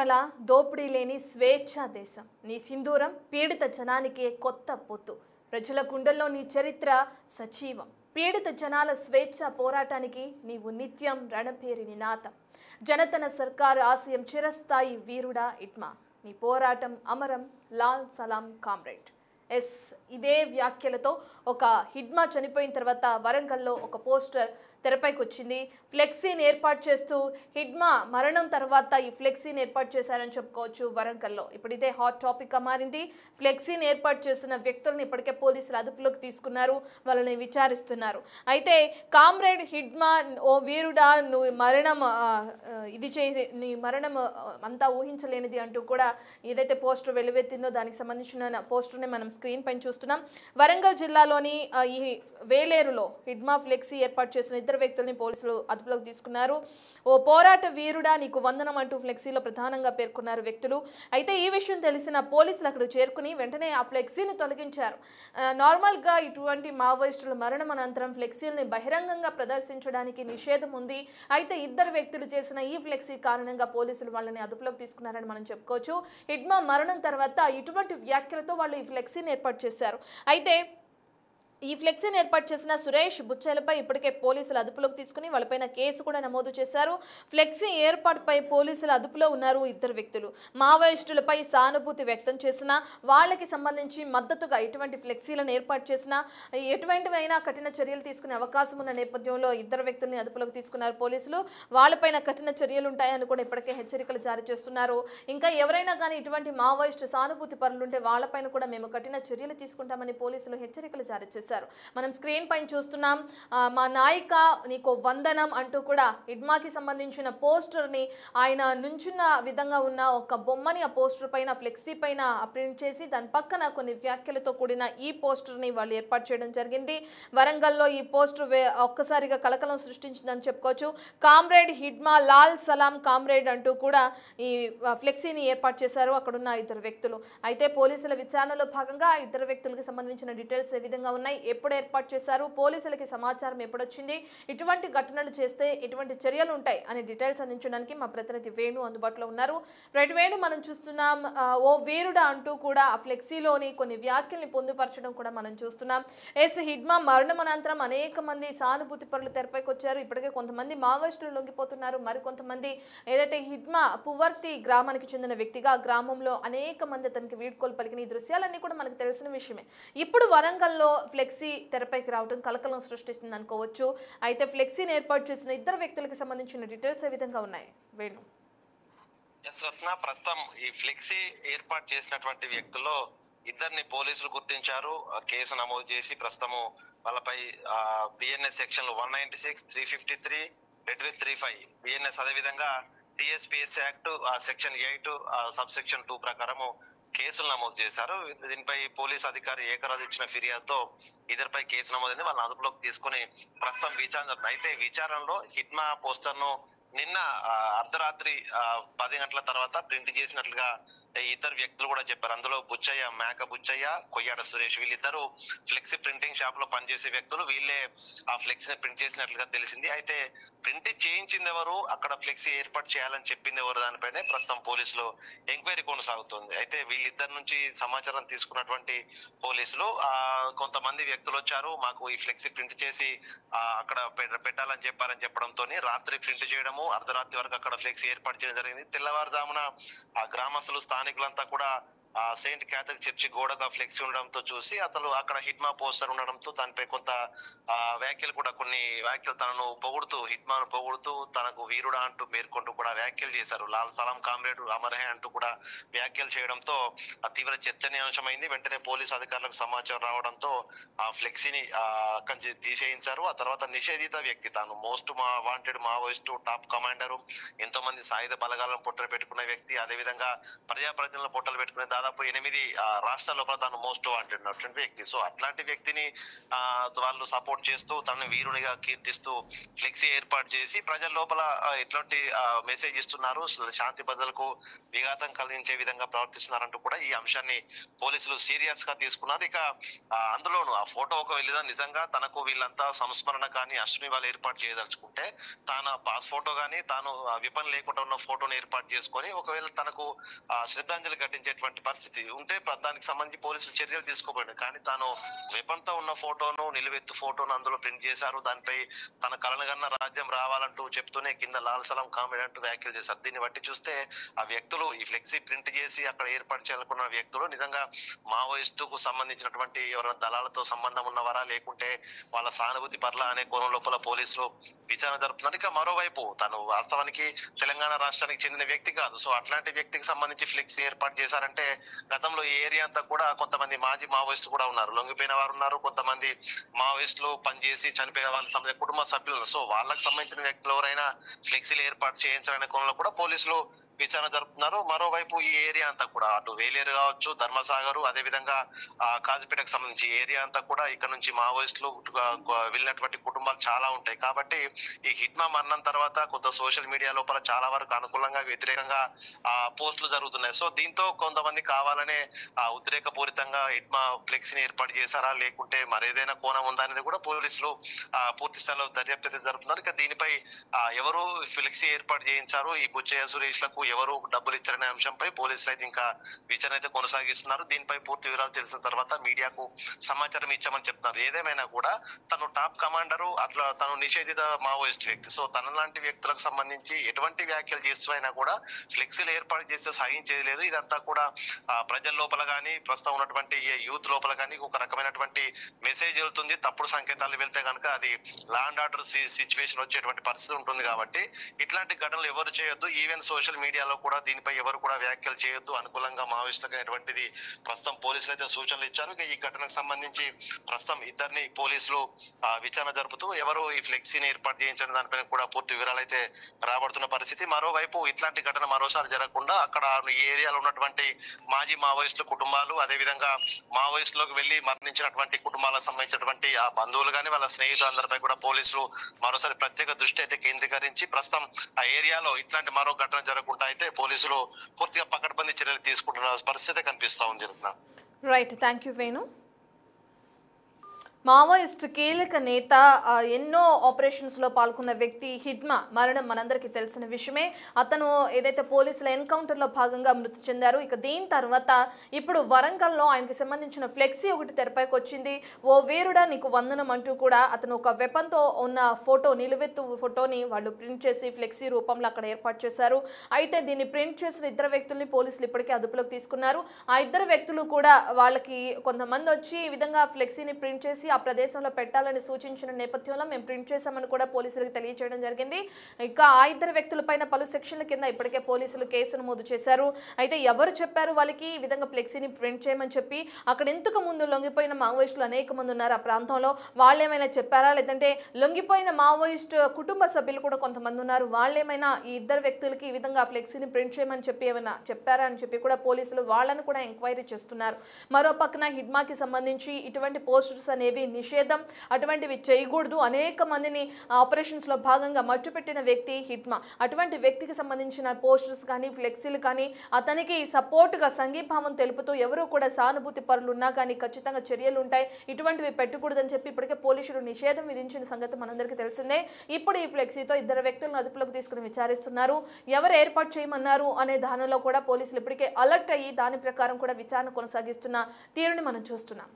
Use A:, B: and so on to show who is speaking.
A: కళ దోపిడీ లేని స్వేచ్ఛా దేశం. నీ సింధూరం పీడిత జనానికే కొత్త పొత్తు. ప్రజల గుండెల్లో నీ చరిత్ర సజీవం. పీడిత జనాల స్వేచ్ఛ పోరాటానికి నీవు నిత్యం రణపేరి నినాదం. జనతన సర్కారు ఆశయం చిరస్థాయి వీరుడా ఇట్మా. నీ పోరాటం అమరం. లాల్ సలాం కామ్రేడ్. ఎస్, ఇదే వ్యాఖ్యలతో ఒక హిడ్మా చనిపోయిన తర్వాత వరంగల్లో ఒక పోస్టర్ తెరపైకి వచ్చింది. ఫ్లెక్సీని ఏర్పాటు చేస్తూ హిడ్మా మరణం తర్వాత ఈ ఫ్లెక్సీని ఏర్పాటు చేశారని చెప్పుకోవచ్చు వరంగల్లో. ఇప్పుడు ఇదే హాట్ టాపిక్గా మారింది. ఫ్లెక్సీని ఏర్పాటు చేసిన వ్యక్తులను ఇప్పటికే పోలీసులు అదుపులోకి తీసుకున్నారు, వాళ్ళని విచారిస్తున్నారు. అయితే కామ్రేడ్ హిడ్మా, ఓ వీరుడా, నువ్వు మరణం నీ మరణం అంతా ఊహించలేనిది అంటూ కూడా ఏదైతే పోస్టర్ వెలువెత్తిందో దానికి సంబంధించిన పోస్టర్ని మనం స్క్రీన్ పైన చూస్తున్నాం. వరంగల్ జిల్లాలోని ఈ వేలేరులో హిడ్మా ఫ్లెక్సీ ఏర్పాటు చేసిన ఇద్దరు వ్యక్తుల్ని పోలీసులు అదుపులోకి తీసుకున్నారు. ఓ పోరాట వీరుడా, నీకు వందనం అంటూ ఫ్లెక్సీలో ప్రధానంగా పేర్కొన్నారు వ్యక్తులు. అయితే ఈ విషయం తెలిసిన పోలీసులు అక్కడ చేరుకుని వెంటనే ఆ ఫ్లెక్సీని తొలగించారు. నార్మల్గా ఇటువంటి మావోయిస్టుల మరణం అనంతరం ఫ్లెక్సీలని బహిరంగంగా ప్రదర్శించడానికి నిషేధం ఉంది. అయితే ఇద్దరు వ్యక్తులు చేసిన ఈ ఫ్లెక్సీ కారణంగా పోలీసులు వాళ్ళని అదుపులోకి తీసుకున్నారని మనం చెప్పుకోవచ్చు. హిడ్మా మరణం తర్వాత ఇటువంటి వ్యాఖ్యలతో వాళ్ళు ఈ ఫ్లెక్సీని ఏర్పాటు చేశారు. అయితే ఈ ఫ్లెక్సీని ఏర్పాటు చేసిన సురేష్ బుచ్చేలపై ఇప్పటికే పోలీసులు అదుపులోకి తీసుకుని వాళ్ళపైన కేసు కూడా నమోదు చేశారు. ఫ్లెక్సీ ఏర్పాటుపై పోలీసులు అదుపులో ఉన్నారు ఇద్దరు వ్యక్తులు. మావోయిస్టులపై సానుభూతి వ్యక్తం చేసిన వాళ్ళకి సంబంధించి మద్దతుగా ఎటువంటి ఫ్లెక్సీలను ఏర్పాటు చేసినా ఎటువంటివైనా కఠిన చర్యలు తీసుకునే అవకాశం ఉన్న నేపథ్యంలో ఇద్దరు వ్యక్తుల్ని అదుపులోకి తీసుకున్నారు పోలీసులు. వాళ్ళపైన కఠిన చర్యలు ఉంటాయని కూడా ఇప్పటికే హెచ్చరికలు జారీ చేస్తున్నారు. ఇంకా ఎవరైనా కానీ ఇటువంటి మావోయిస్టు సానుభూతి పరులుంటే వాళ్ళపైన కూడా మేము కఠిన చర్యలు తీసుకుంటామని పోలీసులు హెచ్చరికలు జారీ చేశారు. మనం స్క్రీన్ పైన చూస్తున్నాం. మా నాయిక నీకు వందనం అంటూ కూడా హిడ్మాకి సంబంధించిన పోస్టర్ని ఆయన నుంచున్న విధంగా ఉన్న ఒక బొమ్మని ఆ పోస్టర్ పైన ఫ్లెక్సీ పైన ప్రింట్ చేసి దాని పక్కన కొన్ని వ్యాఖ్యలతో కూడిన ఈ పోస్టర్ని వాళ్ళు ఏర్పాటు చేయడం జరిగింది. వరంగల్లో ఈ పోస్టర్ ఒక్కసారిగా కలకలం సృష్టించిందని చెప్పుకోవచ్చు. కామ్రేడ్ హిడ్మా, లాల్ సలాం కామ్రేడ్ అంటూ కూడా ఈ ఫ్లెక్సీని ఏర్పాటు చేశారు అక్కడున్న ఇద్దరు వ్యక్తులు. అయితే పోలీసుల విచారణలో భాగంగా ఇద్దరు వ్యక్తులకు సంబంధించిన డీటెయిల్స్ ఏ విధంగా ఉన్నాయి, ఎప్పుడు ఏర్పాటు చేశారు, పోలీసులకి సమాచారం ఎప్పుడొచ్చింది, ఇటువంటి ఘటనలు చేస్తే ఎటువంటి చర్యలు ఉంటాయి అనే డీటెయిల్స్ అందించడానికి మా ప్రతినిధి వేణు అందుబాటులో ఉన్నారు. రైట్ వేణు, మనం చూస్తున్నాం ఓ వీరుడా అంటూ కూడా ఆ ఫ్లెక్సీలోని కొన్ని వ్యాఖ్యల్ని పొందుపరచడం కూడా మనం చూస్తున్నాం. ఎస్, హిడ్మా మరణం అనంతరం అనేక మంది సానుభూతి పరులు తెరపైకి వచ్చారు. ఇప్పటికే కొంతమంది మావోయిస్టులు లొంగిపోతున్నారు. మరికొంతమంది ఏదైతే హిడ్మా పువర్తి గ్రామానికి చెందిన వ్యక్తిగా గ్రామంలో అనేక మంది అతనికి వీడ్కోలు పలికిన ఈ దృశ్యాలన్నీ కూడా మనకు తెలిసిన విషయమే. ఇప్పుడు వరంగల్లో ఫ్లెక్సీ తెరపైకి రావడం కలకలం సృష్టిస్తుంది అనుకోవచ్చు. అయితే ఫ్లెక్సీని ఏర్పాటు చేసిన ఇద్దరు వ్యక్తులకు సంబంధించిన డీటెయిల్స్ ఏ విధంగా ఉన్నాయి వేణు?
B: ప్రస్తుతం ఈ ఫ్లెక్సీ ఏర్పాటు చేసినటువంటి వ్యక్తుల్లో ఇద్దరిని పోలీసులు గుర్తించారు, కేసు నమోదు చేసి ప్రస్తుతము వాళ్ళపై బిఎన్ఎస్ సెక్షన్లు 196, 353, 35 బిఎన్ఎస్, అదేవిధంగా TSPS act section 8 sub section 2 ప్రకారము కేసులు నమోదు చేశారు. దీనిపై పోలీసు అధికారి ఏకరాజు ఇచ్చిన ఫిర్యాదుతో ఇద్దరిపై కేసు నమోదైంది. వాళ్ళని అదుపులోకి తీసుకుని ప్రస్తుతం విచారణ జరుగుతుంది. అయితే విచారణలో హిడ్మా పోస్టర్ ను నిన్న అర్ధరాత్రి 10 గంటల తర్వాత ప్రింట్ చేసినట్లుగా ఇద్దరు వ్యక్తులు కూడా చెప్పారు. అందులో బుచ్చయ్య, మేక బుచ్చయ్య, కొయ్యాడ సురేష్, వీళ్ళిద్దరు ఫ్లెక్సీ ప్రింటింగ్ షాప్ లో పనిచేసే వ్యక్తులు. వీళ్ళే ఆ ఫ్లెక్సీని ప్రింట్ చేసినట్లుగా తెలిసింది. అయితే ప్రింట్ చేయించింది ఎవరు, అక్కడ ఫ్లెక్సీ ఏర్పాటు చేయాలని చెప్పింది ఎవరు, దానిపైనే ప్రస్తుతం పోలీసులు ఎంక్వైరీ కొనసాగుతుంది. అయితే వీళ్ళిద్దరి నుంచి సమాచారం తీసుకున్నటువంటి పోలీసులు కొంతమంది వ్యక్తులు వచ్చారు, మాకు ఈ ఫ్లెక్సీ ప్రింట్ చేసి అక్కడ పెట్టాలని చెప్పడంతో రాత్రి ప్రింట్ చేయడము, అర్ధరాత్రి వరకు అక్కడ ఫ్లెక్సీ ఏర్పాటు చేయడం జరిగింది. తెల్లవారుజామున ఆ గ్రామస్తులు, స్థానికులంతా కూడా సెయింట్ క్యాథలిక్ చర్చి గోడగా ఫ్లెక్సీ ఉండడంతో చూసి అతను అక్కడ హిడ్మా పోస్టర్ ఉండడంతో దానిపై కొంత కొన్ని వ్యాఖ్యలు తనను పొగుడుతూ, హిడ్మాను పొగుడుతూ తనకు వీరుడా అంటూ పేర్కొంటూ కూడా వ్యాఖ్యలు చేశారు. లాల్ సలాం కామ్రేడ్ అమర్హే అంటూ కూడా వ్యాఖ్యలు చేయడంతో తీవ్ర చర్చనీయాంశమైంది. వెంటనే పోలీసు అధికారులకు సమాచారం రావడంతో ఆ ఫ్లెక్సీని తీసేయించారు. ఆ తర్వాత నిషేధిత వ్యక్తి, తాను most wanted Maoist, top commander, ఎంతో మంది సాయుధ బలగాలను పొట్టలు పెట్టుకున్న వ్యక్తి, అదేవిధంగా ప్రజాప్రతినిధులను పొట్టలు పెట్టుకునే దాదాపు 8 రాష్ట్రాల లోపల తాను మోస్ట్ వాంటెడ్ ఉన్నటువంటి వ్యక్తి. సో అట్లాంటి వ్యక్తిని వాళ్ళు సపోర్ట్ చేస్తూ తనని వీరునిగా కీర్తిస్తూ ఫ్లెక్సీ ఏర్పాటు చేసి ప్రజల లోపల ఎట్లాంటి మెసేజ్ ఇస్తున్నారు, శాంతి భద్రతలకు విఘాతం కలిగించే విధంగా ప్రవర్తిస్తున్నారంటూ కూడా ఈ అంశాన్ని పోలీసులు సీరియస్ గా తీసుకున్నారు. ఇక అందులోను ఆ ఫోటో ఒకవేళ నిజంగా తనకు వీళ్ళంతా సంస్మరణ కానీ అశ్విని వాళ్ళు ఏర్పాటు చేయదలుచుకుంటే తన పాస్ ఫోటో కానీ తాను విపన్ లేకుండా ఉన్న ఫోటోను ఏర్పాటు చేసుకొని ఒకవేళ తనకు శ్రద్ధాంజలి ఘటించేటువంటి పరిస్థితి ఉంటే దానికి సంబంధించి పోలీసులు చర్యలు తీసుకోబడింది. కానీ తాను విపన్ తో ఉన్న ఫోటోను నిలువెత్తు ఫోటోను అందులో ప్రింట్ చేశారు. దానిపై తన కలనగన్న రాజ్యం రావాలంటూ చెప్తూనే కింద లాల్ సలాం కామెడీ అంటూ వ్యాఖ్యలు చేశారు. దీన్ని బట్టి చూస్తే ఆ వ్యక్తులు ఈ ఫ్లెక్సీ ప్రింట్ చేసి అక్కడ ఏర్పాటు చేయాలనుకున్న వ్యక్తులు నిజంగా మావోయిస్టుకు సంబంధించినటువంటి ఎవరైనా దళాలతో సంబంధం ఉన్నవారా లేకుంటే వాళ్ళ సానుభూతి పట్ల అనే కోణం లోపల పోలీసులు విచారణ జరుపుతున్నారు. ఇక మరోవైపు తను వాస్తవానికి తెలంగాణ రాష్ట్రానికి చెందిన వ్యక్తి కాదు. సో అట్లాంటి వ్యక్తికి సంబంధించి ఫ్లెక్సీ ఏర్పాటు చేశారంటే గతంలో ఈ ఏరియా అంతా కూడా కొంతమంది మాజీ మావోయిస్టులు కూడా ఉన్నారు, లొంగిపోయిన వారు ఉన్నారు, కొంతమంది మావోయిస్టులు పనిచేసి చనిపోయిన వాళ్ళ కుటుంబ సభ్యులు. సో వాళ్ళకి సంబంధించిన వ్యక్తులు ఎవరైనా ఫ్లెక్సీలు ఏర్పాటు చేయించాలనే కోణంలో కూడా పోలీసులు విచారణ జరుపుతున్నారు. మరోవైపు ఈ ఏరియా అంతా కూడా అటు వేలేరు కావచ్చు, ధర్మసాగర్, అదే విధంగా కాజీపేటకు సంబంధించి ఏరియా అంతా కూడా ఇక్కడ నుంచి మావోయిస్టులు వెళ్ళినటువంటి కుటుంబాలు చాలా ఉంటాయి. కాబట్టి ఈ హిట్మా మరణం తర్వాత కొంత సోషల్ మీడియా లోపల చాలా వరకు అనుకూలంగా వ్యతిరేకంగా పోస్టులు జరుగుతున్నాయి. సో దీంతో కొంతమంది కావాలనే ఉద్రేకపూరితంగా హిట్మా ఫ్లెక్సీని ఏర్పాటు చేశారా లేకుంటే మరేదైనా కోణం ఉందా అనేది కూడా పోలీసులు పూర్తి స్థాయిలో దర్యాప్తు జరుపుతున్నారు. ఇక దీనిపై ఎవరు ఫ్లెక్సీ ఏర్పాటు చేయించారు, ఈ బుచ్చయ్య సురేష్ లకు ఎవరు డబ్బులు ఇచ్చారనే అంశంపై పోలీసులు అయితే ఇంకా విచారణ అయితే కొనసాగిస్తున్నారు. దీనిపై పూర్తి వివరాలు తెలిసిన తర్వాత మీడియాకు సమాచారం ఇచ్చామని చెప్తున్నారు. ఏదేమైనా కూడా తను టాప్ కమాండరు, అట్లా తను నిషేధిత మావోయిస్ట్ వ్యక్తి. సో తన లాంటి వ్యక్తులకు సంబంధించి ఎటువంటి వ్యాఖ్యలు చేస్తూ అయినా కూడా ఫ్లెక్సీలు ఏర్పాటు చేస్తే సహించేది లేదు. ఇదంతా కూడా ప్రజల లోపల కానీ ప్రస్తుతం ఉన్నటువంటి యూత్ లోపల కానీ ఒక రకమైనటువంటి మెసేజ్ వెళ్తుంది. తప్పుడు సంకేతాలు వెళ్తే కనుక అది లా అండ్ ఆర్డర్ సిచ్యువేషన్ వచ్చేటువంటి పరిస్థితి ఉంటుంది. కాబట్టి ఇట్లాంటి ఘటనలు ఎవరు చేయొద్దు. ఈవెన్ సోషల్ మీడియాలో కూడా దీనిపై ఎవరు కూడా వ్యాఖ్యలు చేయొద్దు, అనుకూలంగా మావోయిస్టులకు అనేటువంటిది ప్రస్తుతం పోలీసులు అయితే సూచనలు ఇచ్చారు. ఈ ఘటనకు సంబంధించి ప్రస్తుతం ఇద్దరిని పోలీసులు విచారణ జరుపుతూ ఎవరు ఈ ఫ్లెక్సీని ఏర్పాటు చేయించిన దానిపైన కూడా పూర్తి వివరాలు అయితే రాబడుతున్న పరిస్థితి. మరోవైపు ఇట్లాంటి ఘటన మరోసారి జరగకుండా అక్కడ ఈ ఏరియాలో ఉన్నటువంటి మాజీ మావోయిస్టుల కుటుంబాలు, అదే విధంగా మావోయిస్టులకు వెళ్లి మరణించినటువంటి కుటుంబాలకు సంబంధించినటువంటి ఆ బంధువులు కానీ వాళ్ళ స్నేహితులు అందరిపై కూడా పోలీసులు మరోసారి ప్రత్యేక దృష్టి అయితే కేంద్రీకరించి ప్రస్తుతం ఆ ఏరియాలో ఇట్లాంటి మరో ఘటన జరగకుండా అయితే పోలీసులు పూర్తిగా పకడ్బందీ చర్యలు తీసుకుంటున్న పరిస్థితి కనిపిస్తా ఉంది.
A: Right, thank you Venu. Maoist కీలక నేత, ఎన్నో ఆపరేషన్స్లో పాల్గొన్న వ్యక్తి హిట్మా మరణం మనందరికీ తెలిసిన విషయమే. అతను ఏదైతే పోలీసుల ఎన్కౌంటర్లో భాగంగా మృతి చెందారు. ఇక దీని తర్వాత ఇప్పుడు వరంగల్లో ఆయనకి సంబంధించిన ఫ్లెక్సీ ఒకటి తెరపైకి వచ్చింది. ఓ వీరుడా నీకు వందనం అంటూ కూడా అతను ఒక వెపన్తో ఉన్న ఫోటో, నిలువెత్తు ఫోటోని వాళ్ళు ప్రింట్ చేసి ఫ్లెక్సీ రూపంలో అక్కడ ఏర్పాటు చేశారు. అయితే దీన్ని ప్రింట్ చేసిన ఇద్దరు వ్యక్తుల్ని పోలీసులు ఇప్పటికే అదుపులోకి తీసుకున్నారు. ఆ ఇద్దరు వ్యక్తులు కూడా వాళ్ళకి కొంతమంది వచ్చి ఈ విధంగా ఫ్లెక్సీని ప్రింట్ చేసి ఆ ప్రదేశంలో పెట్టాలని సూచించిన నేపథ్యంలో మేము ప్రింట్ చేశామని కూడా పోలీసులకు తెలియజేయడం జరిగింది. ఇక ఆ ఇద్దరు వ్యక్తులపైన పలు సెక్షన్ల కింద ఇప్పటికే పోలీసులు కేసు నమోదు చేశారు. అయితే ఎవరు చెప్పారు వాళ్ళకి ఈ విధంగా ఫ్లెక్సీని ప్రింట్ చేయమని చెప్పి? అక్కడ ఇంతకు ముందు లొంగిపోయిన మావోయిస్టులు అనేక మంది ఉన్నారు ఆ ప్రాంతంలో. వాళ్ళు ఏమైనా చెప్పారా? లేదంటే లొంగిపోయిన మావోయిస్ట్ కుటుంబ సభ్యులు కూడా కొంతమంది ఉన్నారు, వాళ్ళేమైనా ఈ ఇద్దరు వ్యక్తులకి ఈ విధంగా ఫ్లెక్సీని ప్రింట్ చేయమని చెప్పి ఏమైనా చెప్పారా అని చెప్పి కూడా పోలీసులు వాళ్ళను కూడా ఎంక్వైరీ చేస్తున్నారు. మరో పక్కన హిట్మాకి సంబంధించి ఇటువంటి పోస్టర్స్ అనేవి నిషేధం, అటువంటివి చేయకూడదు, అనేక మందిని ఆపరేషన్స్లో భాగంగా మట్టుపెట్టిన వ్యక్తి హిట్మా. అటువంటి వ్యక్తికి సంబంధించిన పోస్టర్స్ కానీ ఫ్లెక్సీలు కానీ అతనికి సపోర్ట్గా సంఘీభావం తెలుపుతూ ఎవరు కూడా సానుభూతి పరులు ఉన్నా కానీ ఖచ్చితంగా చర్యలు ఉంటాయి, ఇటువంటివి పెట్టకూడదని చెప్పి ఇప్పటికే పోలీసులు నిషేధం విధించిన సంగతి మనందరికీ తెలిసిందే. ఇప్పుడు ఈ ఫ్లెక్సీతో ఇద్దరు వ్యక్తులను అదుపులోకి తీసుకుని విచారిస్తున్నారు. ఎవరు ఏర్పాటు చేయమన్నారు అనే దానిలో కూడా పోలీసులు ఇప్పటికే అలర్ట్ అయ్యి దాని ప్రకారం కూడా విచారణ కొనసాగిస్తున్న తీరుని మనం చూస్తున్నాం.